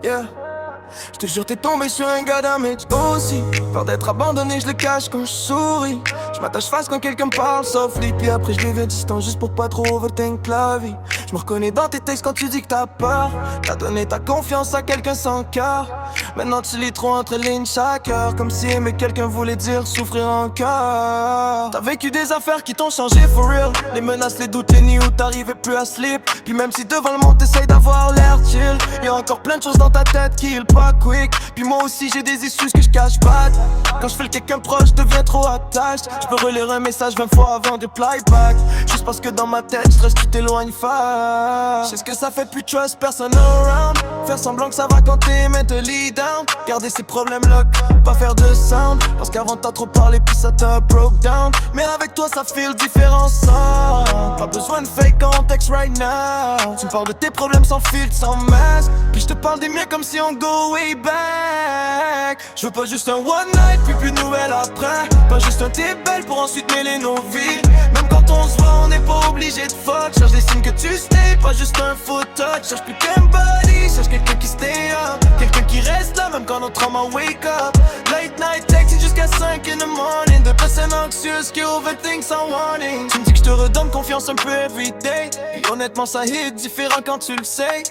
yeah. J'te jure t'es tombé sur un gars damage aussi. Peur d'être abandonné, je le cache quand je souris. J'm'attache face quand quelqu'un me parle softly. Puis après je deviens distant juste pour pas trop overthink la vie. J'me reconnais dans tes textes quand tu dis que t'as peur. T'as donné ta confiance à quelqu'un sans cœur. Maintenant tu lis trop entre lignes chaque heure. Comme si aimer quelqu'un voulait dire souffrir en cœur. T'as vécu des affaires qui t'ont changé for real. Les menaces, les doutes, les nids où t'arrivais plus à sleep. Puis même si devant le monde t'essayes d'avoir l'air chill, y'a encore plein de choses dans ta tête qui heal pas quick. Puis moi aussi j'ai des issues que je cache pas. Quand je fais le quelqu'un proche, je deviens trop attached. Je peux relire un message 20 fois avant de reply back. Juste parce que dans ma tête, je stresse, tu t'éloignes fast. Je sais ce que ça fait, plus trust personne around. Faire semblant que ça va quand t'es mentally down. Garder ces problèmes là, pas faire de sound. Parce qu'avant t'as trop parlé puis ça t'a broke down. Mais avec toi ça feel différent ça. Pas besoin de fake context right now. Tu me parles de tes problèmes sans filtre, sans masque. Puis je te parle des miens comme si on go way back. Je veux pas juste un one night puis plus de nouvelles après. Pas juste un t'es belle pour ensuite mêler nos vies. Même quand on se voit on n'est pas obligé de fuck. Cherche des signes que tu stay, pas juste un faux touch. Cherche plus qu'un body, cherche quelqu'un qui stay up. Quelqu'un qui reste là même quand notre trauma wake up. Late night texting jusqu'à 5 in the morning. De personnes anxieuses qui overthink sans warning. Tu me dis que je te redonne confiance un peu everyday. Et honnêtement ça hit différent quand tu le sais.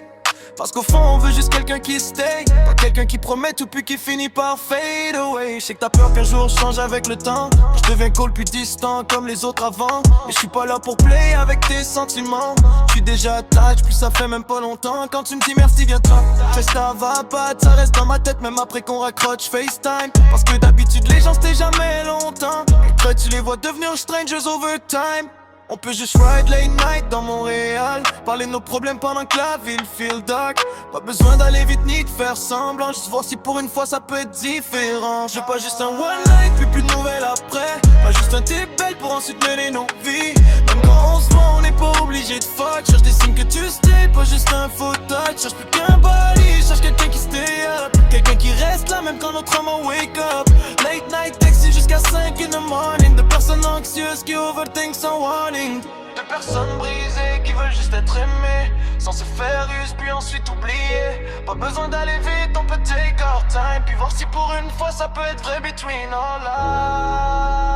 Parce qu'au fond on veut juste quelqu'un qui stay. Pas quelqu'un qui promet tout puis qui finit par fade away. Je sais que t'as peur qu'un jour je change avec le temps. Je deviens cold puis distant comme les autres avant. Mais je suis pas là pour play avec tes sentiments. Je suis déjà attached puis ça fait même pas longtemps. Quand tu me dis merci viens-t'en. Fais ça va pas, ça reste dans ma tête même après qu'on raccroche FaceTime. Parce que d'habitude les gens c'était jamais longtemps. Et toi tu les vois devenir strangers over time. On peut juste ride late night dans Montréal. Parler de nos problèmes pendant que la ville feel dark. Pas besoin d'aller vite ni de faire semblant. Juste voir si pour une fois ça peut être différent. Je veux pas juste un one night puis plus de nouvelles après. Pas juste un t'es belle pour ensuite mener nos vies. Même quand on se voit on n'est pas obligé de fuck. Cherche des signes que tu stay, pas juste un faux touch. Cherche plus qu'un body, cherche quelqu'un qui stay up. Quelqu'un qui reste là même quand notre trauma wake up. Late night texting jusqu'à 5 in the morning. De personnes anxieuses qui overthink sans warning. De personnes brisées qui veulent juste être aimées. Sans se faire use puis ensuite oublier. Pas besoin d'aller vite, on peut take our time. Puis voir si pour une fois ça peut être vrai between all lives.